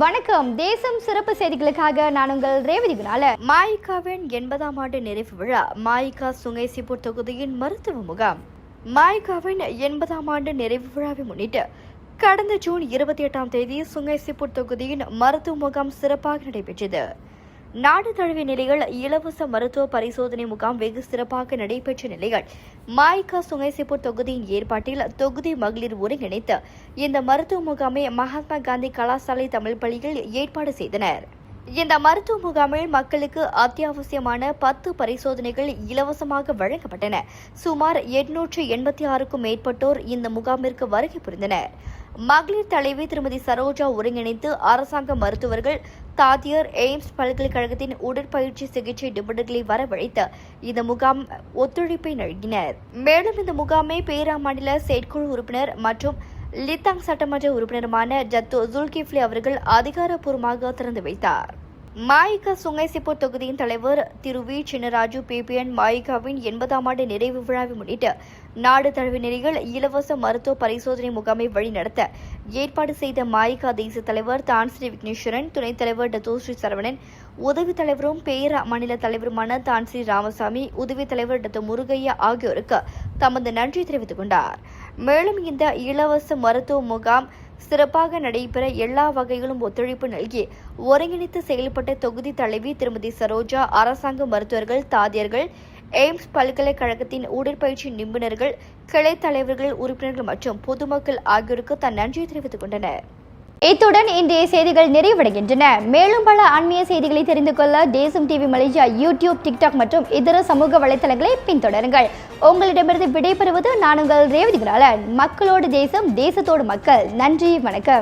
வணக்கம். தேசம் சிறப்பு செய்திகளுக்காக நான் உங்கள் ரேவதி குணால. மாயிகாவின் 80ஆம் ஆண்டு நிறைவு விழா. மாயிகா சுங்கைசிப்பூர் தொகுதியின் மருத்துவ முகாம். மாயிகாவின் 80ஆம் ஆண்டு நிறைவு விழாவை முன்னிட்டு கடந்த ஜூன் 28ஆம் தேதி சுங்கைசிப்பூர் தொகுதியின் மருத்துவ முகாம் சிறப்பாக நடைபெற்றது. நாடு தழுவிய நிலையில் இலவச மருத்துவ பரிசோதனை முகாம் வெகு சிறப்பாக நடைபெற்ற நிலையில் மாயிகா சுங்கைசிப்பூர் தொகுதியின் ஏற்பாட்டில் தொகுதி மகளிர் ஒருங்கிணைத்து இந்த மருத்துவ முகாமை மகாத்மா காந்தி கலாசாலை தமிழ் பள்ளியில் ஏற்பாடு செய்தனர். இந்த மருத்துவ முகாமில் மக்களுக்கு அத்தியாவசியமான 10 பரிசோதனைகள் இலவசமாக வழங்கப்பட்டன. சுமார் 886க்கும் மேற்பட்டோர் இந்த முகாமிற்கு வருகை புரிந்தனர். மகளிர் தலைவி திருமதி சரோஜா ஒருங்கிணைத்து அரசாங்க மருத்துவர்கள், தாதியர், எய்ம்ஸ் பல்கலைக்கழகத்தின் உடற்பயிற்சி சிகிச்சை நிபுணர்களை வரவழைத்து இந்த முகாம் ஒத்துழைப்பை நல்கினர். மேலும் இந்த முகாமை பேரா மாநில செயற்குழு உறுப்பினர் மற்றும் லித்தாங் சட்டமன்ற உறுப்பினருமான ஜத்தோ ஜுல்கிஃப்லி அவர்கள் அதிகாரப்பூர்வமாக திறந்து வைத்தார். மாயிகா சுங்கைசிப்பூர் தொகுதியின் தலைவர் திரு வி சின்னராஜு பிபிஎன் மாயிகாவின் 80ஆம் ஆண்டு நிறைவு விழாவை முன்னிட்டு நாடு தழுவிய நிலையில் இலவச மருத்துவ பரிசோதனை முகாமை வழிநடத்த ஏற்பாடு செய்த மாயிகா தேசிய தலைவர் தான்ஸ்ரீ விக்னேஸ்வரன், துணைத் தலைவர் டத்தோஸ்ரீ சரவணன், உதவி தலைவரும் பேர மாநில தலைவருமான தான்ஸ்ரீ ராமசாமி, உதவி தலைவர் டத்தோ முருகையா ஆகியோருக்கு தமது நன்றி தெரிவித்துக் கொண்டார். மேலும் இந்த இலவச மருத்துவ முகாம் சிறப்பாக நடைபெற எல்லா வகையிலும் ஒத்துழைப்பு நல்கி ஒருங்கிணைத்து செயல்பட்ட தொகுதி தலைவி திருமதி சரோஜா, அரசாங்க மருத்துவர்கள், தாதியர்கள், எய்ம்ஸ் பல்கலைக்கழகத்தின் உடற்பயிற்சி நிபுணர்கள், கிளை தலைவர்கள், உறுப்பினர்கள் மற்றும் பொதுமக்கள் ஆகியோருக்கு தன் நன்றியை தெரிவித்துக் கொண்டனர். இத்துடன் இன்றைய செய்திகள் நிறைவடைகின்றன. மேலும் பல ஆன்மீக செய்திகளை தெரிந்து கொள்ள தேசம் டிவி மலேசியா யூடியூப், டிக்டாக் மற்றும் இதர சமூக வலைதளங்களை பின்தொடருங்கள். உங்களிடமிருந்து விடைபெறுவது நான் உங்கள் ரேவதி குணாலன். மக்களோடு தேசம், தேசத்தோடு மக்கள். நன்றி, வணக்கம்.